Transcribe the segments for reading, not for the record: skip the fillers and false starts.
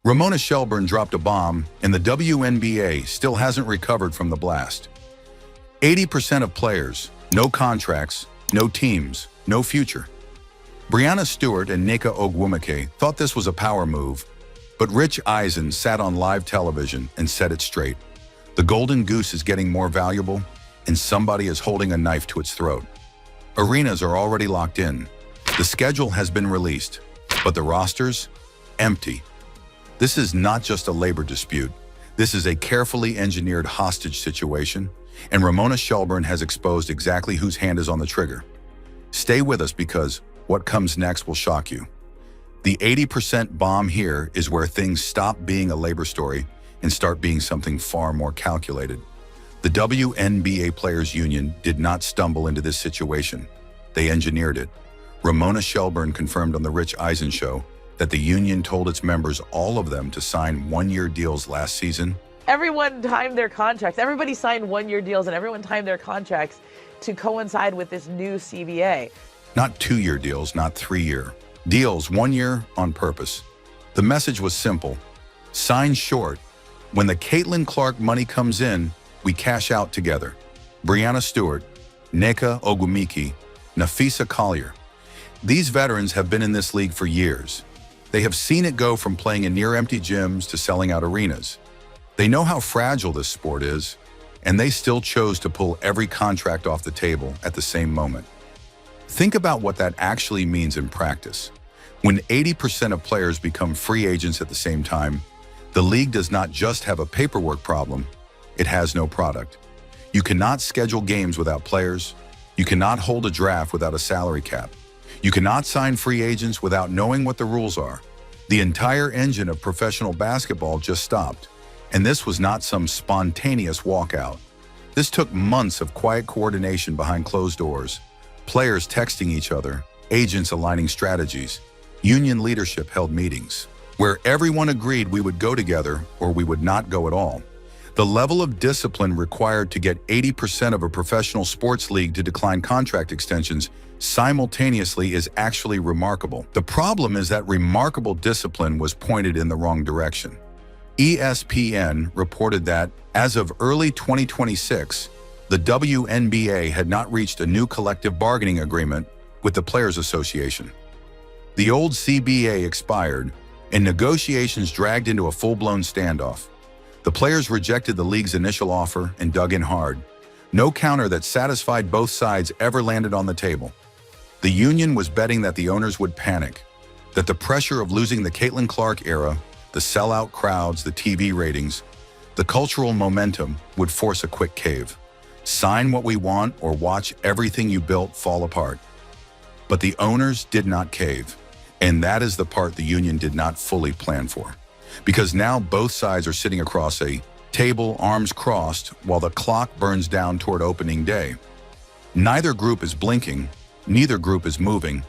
Ramona Shelburne dropped a bomb, and the WNBA still hasn't recovered from the blast. 80% of players, no contracts, no teams, no future. Brianna Stewart and Nneka Ogwumike thought this was a power move, but Rich Eisen sat on live television and set it straight. The golden goose is getting more valuable, and somebody is holding a knife to its throat. Arenas are already locked in. The schedule has been released, but the rosters? Empty. This is not just a labor dispute. This is a carefully engineered hostage situation, and Ramona Shelburne has exposed exactly whose hand is on the trigger. Stay with us because what comes next will shock you. The 80% bomb here is where things stop being a labor story and start being something far more calculated. The WNBA Players Union did not stumble into this situation. They engineered it. Ramona Shelburne confirmed on the Rich Eisen show that the union told its members, all of them, to sign one-year deals last season. Everyone timed their contracts. Everybody signed one-year deals, and everyone timed their contracts to coincide with this new CBA. Not 2-year deals, not 3-year. Deals 1 year on purpose. The message was simple. Sign short. When the Caitlin Clark money comes in, we cash out together. Brianna Stewart, Nneka Ogwumike, Nafisa Collier. These veterans have been in this league for years. They have seen it go from playing in near-empty gyms to selling out arenas. They know how fragile this sport is, and they still chose to pull every contract off the table at the same moment. Think about what that actually means in practice. When 80% of players become free agents at the same time, the league does not just have a paperwork problem, it has no product. You cannot schedule games without players. You cannot hold a draft without a salary cap. You cannot sign free agents without knowing what the rules are. The entire engine of professional basketball just stopped. And this was not some spontaneous walkout. This took months of quiet coordination behind closed doors, players texting each other, agents aligning strategies. Union leadership held meetings where everyone agreed we would go together or we would not go at all. The level of discipline required to get 80% of a professional sports league to decline contract extensions simultaneously is actually remarkable. The problem is that remarkable discipline was pointed in the wrong direction. ESPN reported that, as of early 2026, the WNBA had not reached a new collective bargaining agreement with the Players Association. The old CBA expired, and negotiations dragged into a full-blown standoff. The players rejected the league's initial offer and dug in hard. No counter that satisfied both sides ever landed on the table. The union was betting that the owners would panic, that the pressure of losing the Caitlin Clark era, the sellout crowds, the TV ratings, the cultural momentum would force a quick cave. Sign what we want or watch everything you built fall apart. But the owners did not cave, and that is the part the union did not fully plan for. Because now both sides are sitting across a table, arms crossed, while the clock burns down toward opening day. Neither group is blinking, neither group is moving,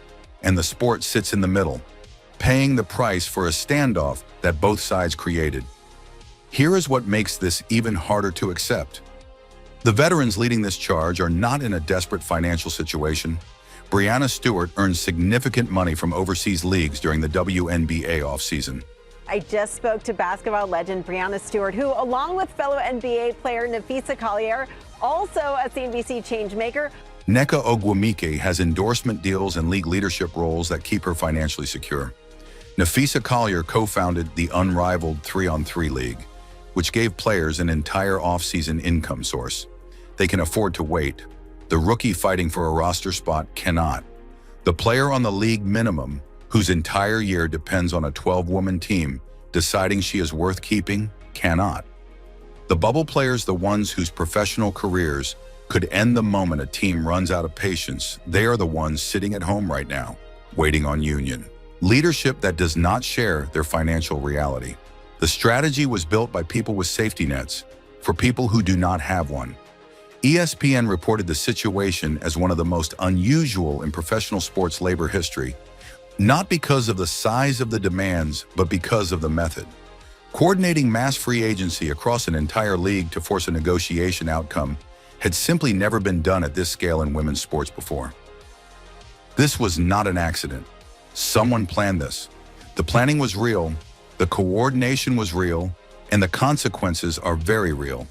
and the sport sits in the middle, paying the price for a standoff that both sides created. Here is what makes this even harder to accept. The veterans leading this charge are not in a desperate financial situation. Brianna Stewart earns significant money from overseas leagues during the WNBA offseason. I just spoke to basketball legend Brianna Stewart, who, along with fellow NBA player Nafisa Collier, also a CNBC changemaker. Nneka Ogwumike has endorsement deals and league leadership roles that keep her financially secure. Nafisa Collier co-founded the unrivaled 3-on-3 league, which gave players an entire off-season income source. They can afford to wait. The rookie fighting for a roster spot cannot. The player on the league minimum, whose entire year depends on a 12-woman team deciding she is worth keeping, cannot. The bubble players, the ones whose professional careers could end the moment a team runs out of patience, they are the ones sitting at home right now, waiting on union leadership that does not share their financial reality. The strategy was built by people with safety nets for people who do not have one. ESPN reported the situation as one of the most unusual in professional sports labor history, not because of the size of the demands, but because of the method. Coordinating mass free agency across an entire league to force a negotiation outcome had simply never been done at this scale in women's sports before. This was not an accident. Someone planned this. The planning was real, The coordination was real, and the consequences are very real.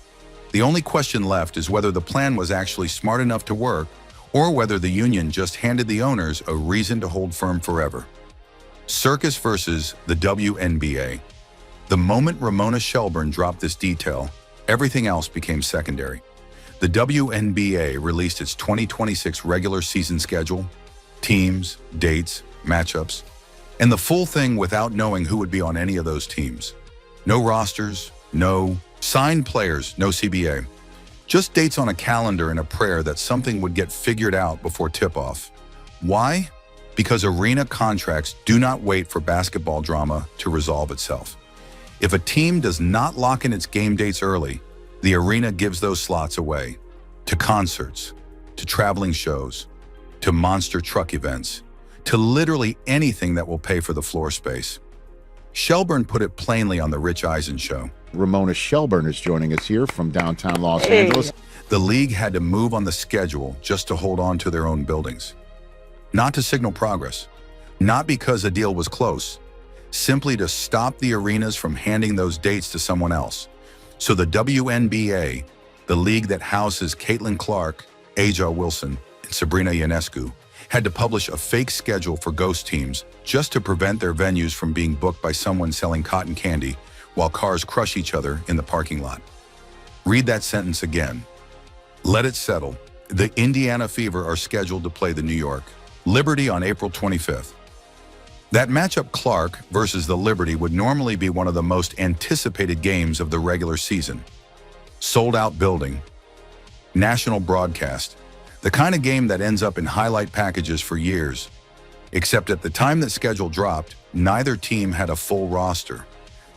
The only question left is whether the plan was actually smart enough to work, or whether the union just handed the owners a reason to hold firm forever. Circus versus the WNBA. The moment Ramona Shelburne dropped this detail, everything else became secondary. The WNBA released its 2026 regular season schedule, teams, dates, matchups, and the full thing without knowing who would be on any of those teams. No rosters, no signed players, no CBA. Just dates on a calendar and a prayer that something would get figured out before tip-off. Why? Because arena contracts do not wait for basketball drama to resolve itself. If a team does not lock in its game dates early, the arena gives those slots away to concerts, to traveling shows, to monster truck events, to literally anything that will pay for the floor space. Shelburne put it plainly on the Rich Eisen show. Ramona Shelburne is joining us here from downtown Los Angeles. The league had to move on the schedule just to hold on to their own buildings. Not to signal progress, not because a deal was close, simply to stop the arenas from handing those dates to someone else. So the WNBA, the league that houses Caitlin Clark, A'ja Wilson, and Sabrina Ionescu, had to publish a fake schedule for ghost teams just to prevent their venues from being booked by someone selling cotton candy while cars crush each other in the parking lot. Read that sentence again. Let it settle. The Indiana Fever are scheduled to play the New York Liberty on April 25th. That matchup, Clark versus the Liberty, would normally be one of the most anticipated games of the regular season. Sold-out building, national broadcast, the kind of game that ends up in highlight packages for years. Except at the time that schedule dropped, neither team had a full roster.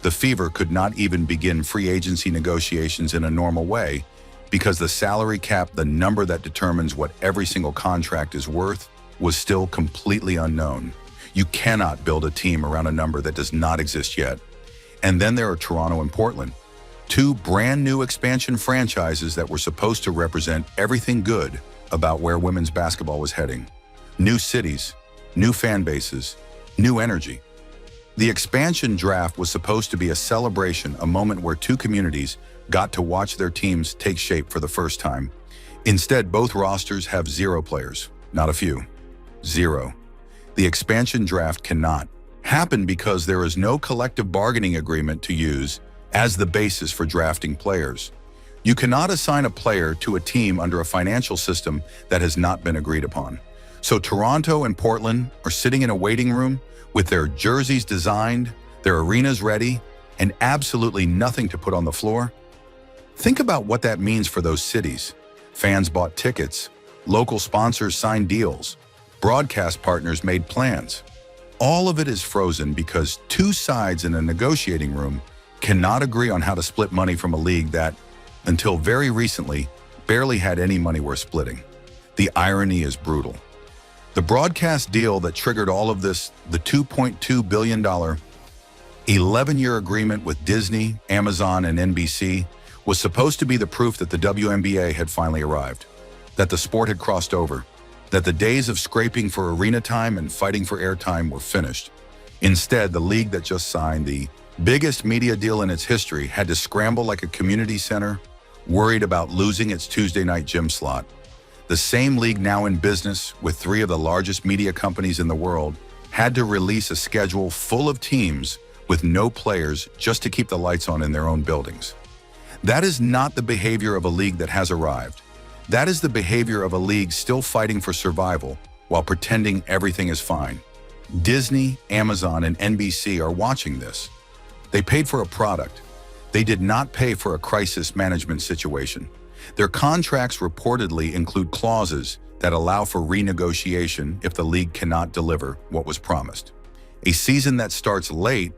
The Fever could not even begin free agency negotiations in a normal way because the salary cap, the number that determines what every single contract is worth, was still completely unknown. You cannot build a team around a number that does not exist yet. And then there are Toronto and Portland, two brand new expansion franchises that were supposed to represent everything good about where women's basketball was heading. New cities, new fan bases, new energy. The expansion draft was supposed to be a celebration, a moment where two communities got to watch their teams take shape for the first time. Instead, both rosters have 0 players, not a few, 0. The expansion draft cannot happen because there is no collective bargaining agreement to use as the basis for drafting players. You cannot assign a player to a team under a financial system that has not been agreed upon. So Toronto and Portland are sitting in a waiting room with their jerseys designed, their arenas ready, and absolutely nothing to put on the floor. Think about what that means for those cities. Fans bought tickets, local sponsors signed deals, broadcast partners made plans. All of it is frozen because two sides in a negotiating room cannot agree on how to split money from a league that, until very recently, barely had any money worth splitting. The irony is brutal. The broadcast deal that triggered all of this, the $2.2 billion 11-year agreement with Disney, Amazon, and NBC, was supposed to be the proof that the WNBA had finally arrived, that the sport had crossed over, that the days of scraping for arena time and fighting for airtime were finished. Instead, the league that just signed the biggest media deal in its history had to scramble like a community center, worried about losing its Tuesday night gym slot. The same league now in business with 3 of the largest media companies in the world had to release a schedule full of teams with no players just to keep the lights on in their own buildings. That is not the behavior of a league that has arrived. That is the behavior of a league still fighting for survival while pretending everything is fine. Disney, Amazon, and NBC are watching this. They paid for a product. They did not pay for a crisis management situation. Their contracts reportedly include clauses that allow for renegotiation if the league cannot deliver what was promised. A season that starts late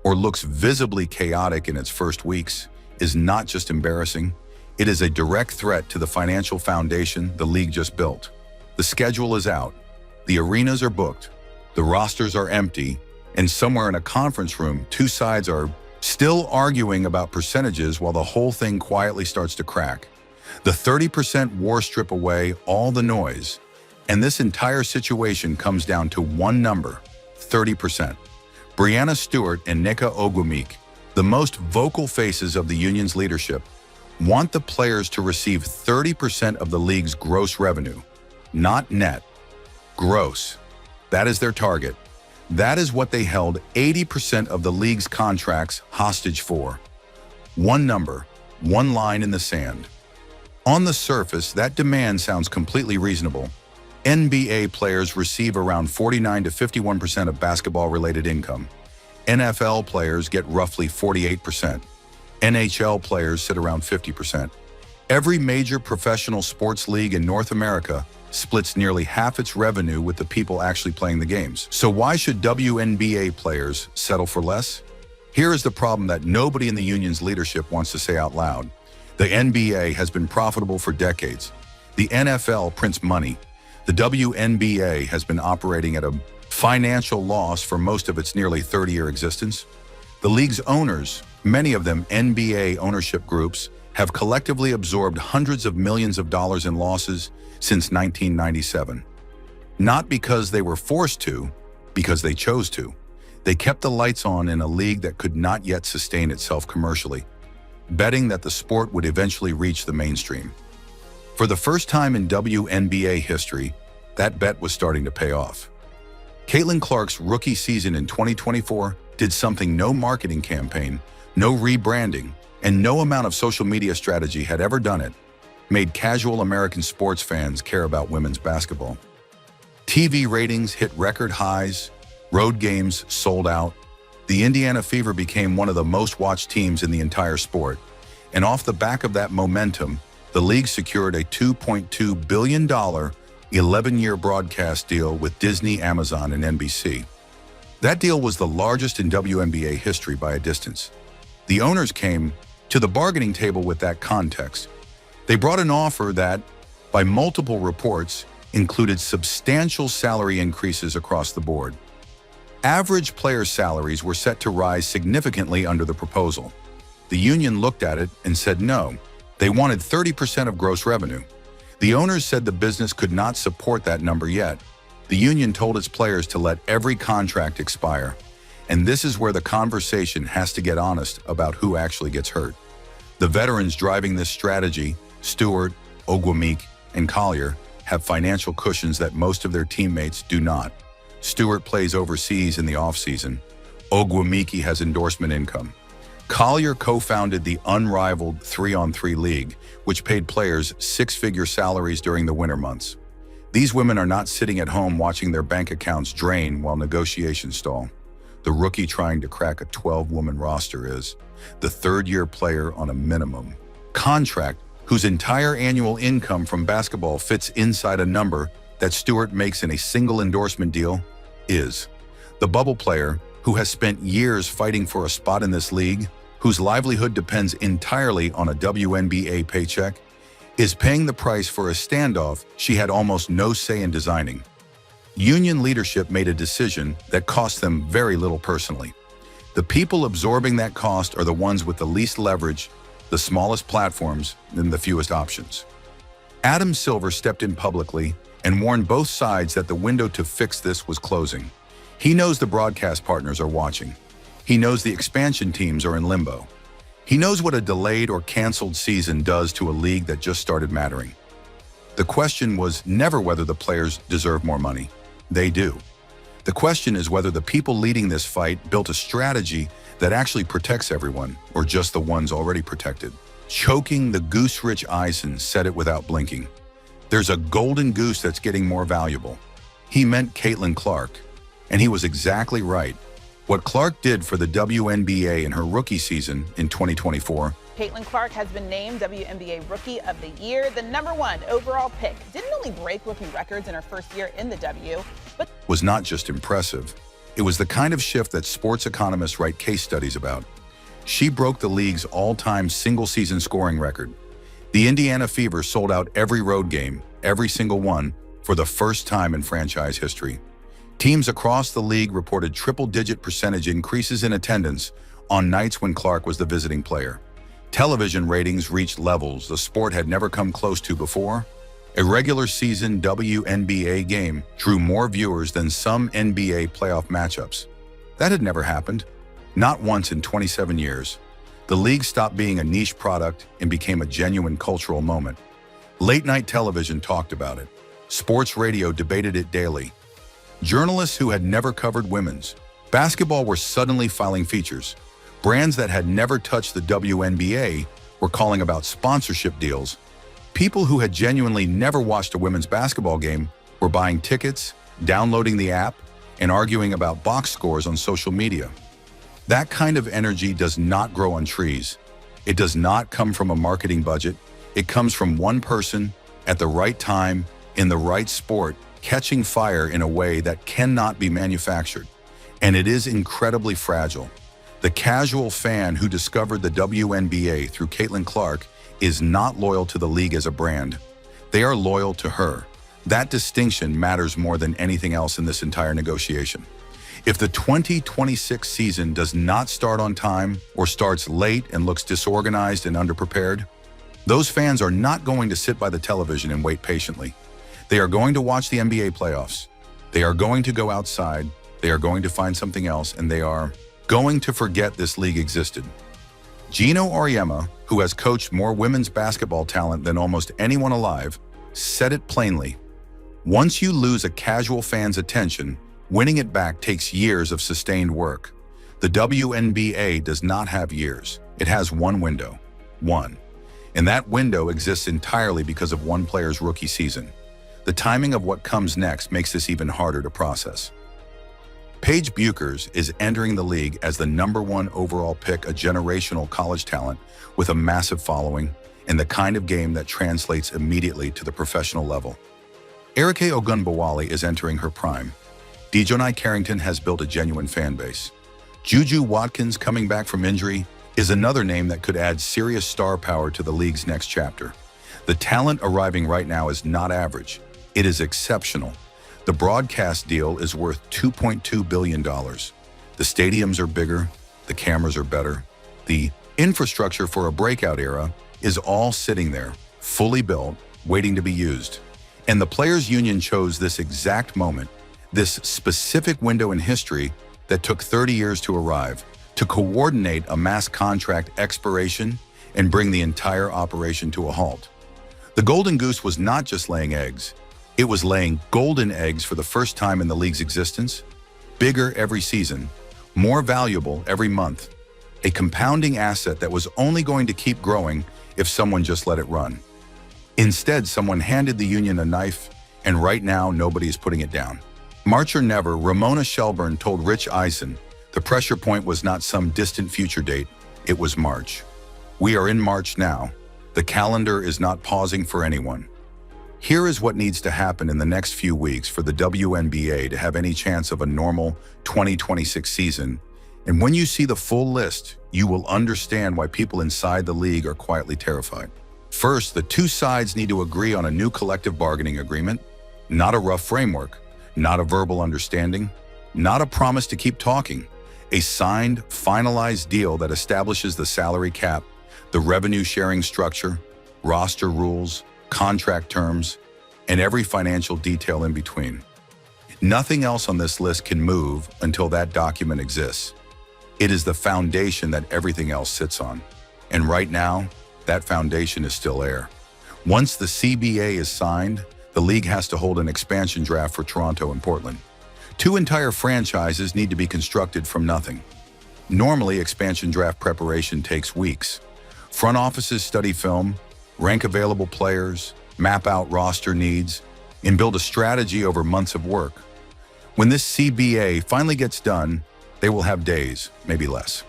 or looks visibly chaotic in its first weeks is not just embarrassing, it is a direct threat to the financial foundation the league just built. The schedule is out, the arenas are booked, the rosters are empty, and somewhere in a conference room, two sides are still arguing about percentages while the whole thing quietly starts to crack. The 30% war strip away all the noise, and this entire situation comes down to one number, 30%. Brianna, Stewart, and Nneka Ogwumike, the most vocal faces of the union's leadership, want the players to receive 30% of the league's gross revenue, not net, gross. That is their target. That is what they held 80% of the league's contracts hostage for. One number, one line in the sand. On the surface, that demand sounds completely reasonable. NBA players receive around 49 to 51% of basketball-related income. NFL players get roughly 48%. NHL players sit around 50%. Every major professional sports league in North America splits nearly half its revenue with the people actually playing the games. So why should WNBA players settle for less? Here is the problem that nobody in the union's leadership wants to say out loud. The NBA has been profitable for decades. The NFL prints money. The WNBA has been operating at a financial loss for most of its nearly 30-year existence. The league's owners, many of them NBA ownership groups, have collectively absorbed hundreds of millions of dollars in losses since 1997. Not because they were forced to, because they chose to. They kept the lights on in a league that could not yet sustain itself commercially, betting that the sport would eventually reach the mainstream. For the first time in WNBA history, that bet was starting to pay off. Caitlin Clark's rookie season in 2024 did something no marketing campaign, no rebranding, and no amount of social media strategy had ever done it, made casual American sports fans care about women's basketball. TV ratings hit record highs, road games sold out. The Indiana Fever became one of the most watched teams in the entire sport, and off the back of that momentum, the league secured a $2.2 billion 11-year broadcast deal with Disney, Amazon, and NBC. That deal was the largest in WNBA history by a distance. The owners came to the bargaining table with that context. They brought an offer that, by multiple reports, included substantial salary increases across the board. Average player salaries were set to rise significantly under the proposal. The union looked at it and said no. They wanted 30% of gross revenue. The owners said the business could not support that number yet. The union told its players to let every contract expire. And this is where the conversation has to get honest about who actually gets hurt. The veterans driving this strategy, Stewart, Ogwumike, and Collier, have financial cushions that most of their teammates do not. Stewart plays overseas in the offseason. Ogwumike has endorsement income. Collier co-founded the unrivaled 3-on-3 league, which paid players six-figure salaries during the winter months. These women are not sitting at home watching their bank accounts drain while negotiations stall. The rookie trying to crack a 12-woman roster is the third-year player on a minimum contract whose entire annual income from basketball fits inside a number that Stewart makes in a single endorsement deal is the bubble player who has spent years fighting for a spot in this league, whose livelihood depends entirely on a WNBA paycheck, is paying the price for a standoff she had almost no say in designing. Union leadership made a decision that cost them very little personally. The people absorbing that cost are the ones with the least leverage, the smallest platforms, and the fewest options. Adam Silver stepped in publicly and warned both sides that the window to fix this was closing. He knows the broadcast partners are watching. He knows the expansion teams are in limbo. He knows what a delayed or canceled season does to a league that just started mattering. The question was never whether the players deserve more money. They do. The question is whether the people leading this fight built a strategy that actually protects everyone, or just the ones already protected. Choking the goose, Rich Eisen said it without blinking. There's a golden goose that's getting more valuable. He meant Caitlin Clark, and he was exactly right. What Clark did for the WNBA in her rookie season in 2024. Caitlin Clark has been named WNBA Rookie of the Year, the #1 overall pick. Didn't only break rookie records in her first year in the W, but was not just impressive. It was the kind of shift that sports economists write case studies about. She broke the league's all-time single-season scoring record. The Indiana Fever sold out every road game, every single one, for the first time in franchise history. Teams across the league reported triple-digit percentage increases in attendance on nights when Clark was the visiting player. Television ratings reached levels the sport had never come close to before. A regular season WNBA game drew more viewers than some NBA playoff matchups. That had never happened. Not once in 27 years. The league stopped being a niche product and became a genuine cultural moment. Late-night television talked about it. Sports radio debated it daily. Journalists who had never covered women's basketball were suddenly filing features. Brands that had never touched the WNBA were calling about sponsorship deals. People who had genuinely never watched a women's basketball game were buying tickets, downloading the app, and arguing about box scores on social media. That kind of energy does not grow on trees. It does not come from a marketing budget. It comes from one person at the right time, in the right sport, catching fire in a way that cannot be manufactured. And it is incredibly fragile. The casual fan who discovered the WNBA through Caitlin Clark is not loyal to the league as a brand. They are loyal to her. That distinction matters more than anything else in this entire negotiation. If the 2026 season does not start on time or starts late and looks disorganized and underprepared, those fans are not going to sit by the television and wait patiently. They are going to watch the NBA playoffs. They are going to go outside. They are going to find something else, and they are going to forget this league existed. Gino Auriemma, who has coached more women's basketball talent than almost anyone alive, said it plainly. Once you lose a casual fan's attention, winning it back takes years of sustained work. The WNBA does not have years. It has one window. One. And that window exists entirely because of one player's rookie season. The timing of what comes next makes this even harder to process. Paige Bueckers is entering the league as the #1 overall pick, a generational college talent with a massive following and the kind of game that translates immediately to the professional level. Erike Ogunbowale is entering her prime. Dejounte Carrington has built a genuine fan base. Juju Watkins, coming back from injury, is another name that could add serious star power to the league's next chapter. The talent arriving right now is not average. It is exceptional. The broadcast deal is worth $2.2 billion. The stadiums are bigger, the cameras are better. The infrastructure for a breakout era is all sitting there, fully built, waiting to be used. And the Players Union chose this exact moment, this specific window in history that took 30 years to arrive, to coordinate a mass contract expiration and bring the entire operation to a halt. The Golden Goose was not just laying eggs. It was laying golden eggs for the first time in the league's existence, bigger every season, more valuable every month, a compounding asset that was only going to keep growing if someone just let it run. Instead, someone handed the union a knife, and right now nobody is putting it down. March or never, Ramona Shelburne told Rich Eisen the pressure point was not some distant future date, it was March. We are in March now. The calendar is not pausing for anyone. Here is what needs to happen in the next few weeks for the WNBA to have any chance of a normal 2026 season. And when you see the full list, you will understand why people inside the league are quietly terrified. First, the two sides need to agree on a new collective bargaining agreement, not a rough framework, not a verbal understanding, not a promise to keep talking, a signed, finalized deal that establishes the salary cap, the revenue sharing structure, roster rules, contract terms, and every financial detail in between. Nothing else on this list can move until that document exists. It is the foundation that everything else sits on. And right now, that foundation is still air. Once the CBA is signed, the league has to hold an expansion draft for Toronto and Portland. Two entire franchises need to be constructed from nothing. Normally, expansion draft preparation takes weeks. Front offices study film, rank available players, map out roster needs, and build a strategy over months of work. When this CBA finally gets done, they will have days, maybe less.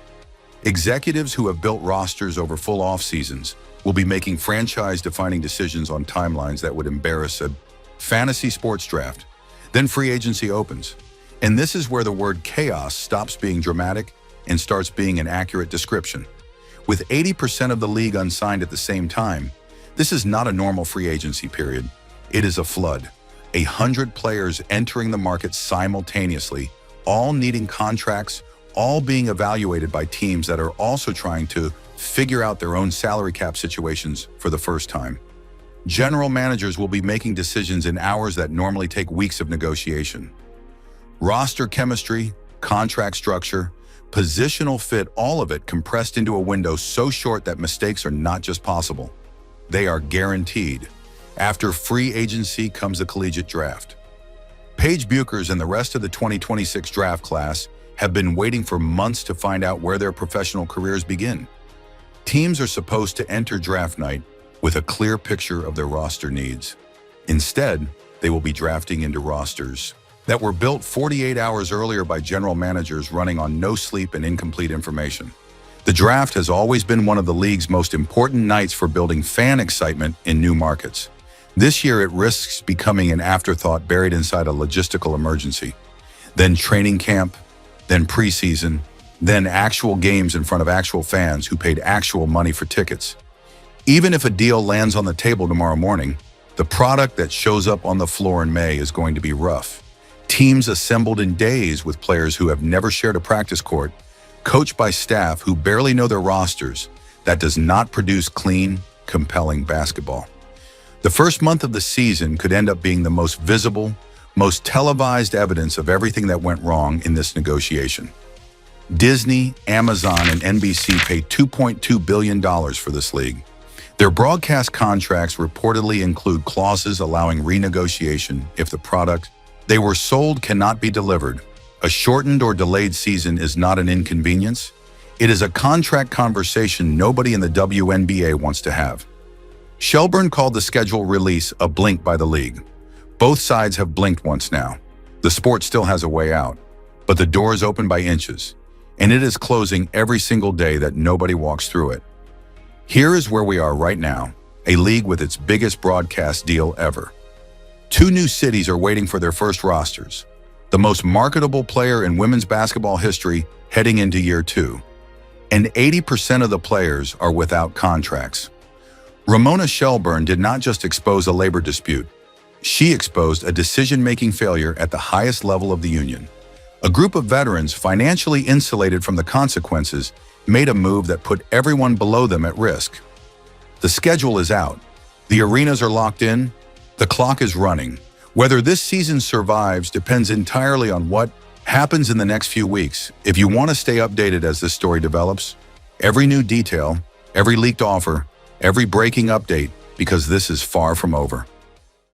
Executives who have built rosters over full off seasons will be making franchise-defining decisions on timelines that would embarrass a fantasy sports draft. Then free agency opens. And this is where the word chaos stops being dramatic and starts being an accurate description. With 80% of the league unsigned at the same time, this is not a normal free agency period. It is a flood. 100 players entering the market simultaneously, all needing contracts, all being evaluated by teams that are also trying to figure out their own salary cap situations for the first time. General managers will be making decisions in hours that normally take weeks of negotiation. Roster chemistry, contract structure, positional fit, all of it compressed into a window so short that mistakes are not just possible. They are guaranteed. After free agency comes the collegiate draft. Paige Buchers and the rest of the 2026 draft class have been waiting for months to find out where their professional careers begin. Teams are supposed to enter draft night with a clear picture of their roster needs. Instead, they will be drafting into rosters that were built 48 hours earlier by general managers running on no sleep and incomplete information. The draft has always been one of the league's most important nights for building fan excitement in new markets. This year, it risks becoming an afterthought buried inside a logistical emergency. Then training camp, then preseason, then actual games in front of actual fans who paid actual money for tickets. Even if a deal lands on the table tomorrow morning, the product that shows up on the floor in May is going to be rough. Teams assembled in days with players who have never shared a practice court, coached by staff who barely know their rosters. That does not produce clean, compelling basketball. The first month of the season could end up being the most visible, most televised evidence of everything that went wrong in this negotiation. Disney, Amazon, and NBC paid $2.2 billion for this league. Their broadcast contracts reportedly include clauses allowing renegotiation if the product they were sold cannot be delivered. A shortened or delayed season is not an inconvenience. It is a contract conversation nobody in the WNBA wants to have. Shelburne called the schedule release a blink by the league. Both sides have blinked once now. The sport still has a way out, but the door is open by inches, and it is closing every single day that nobody walks through it. Here is where we are right now, a league with its biggest broadcast deal ever. 2 new cities are waiting for their first rosters. The most marketable player in women's basketball history heading into year 2. And 80% of the players are without contracts. Ramona Shelburne did not just expose a labor dispute. She exposed a decision-making failure at the highest level of the union. A group of veterans, financially insulated from the consequences, made a move that put everyone below them at risk. The schedule is out. The arenas are locked in. The clock is running. Whether this season survives depends entirely on what happens in the next few weeks. If you want to stay updated as this story develops, every new detail, every leaked offer, every breaking update, because this is far from over.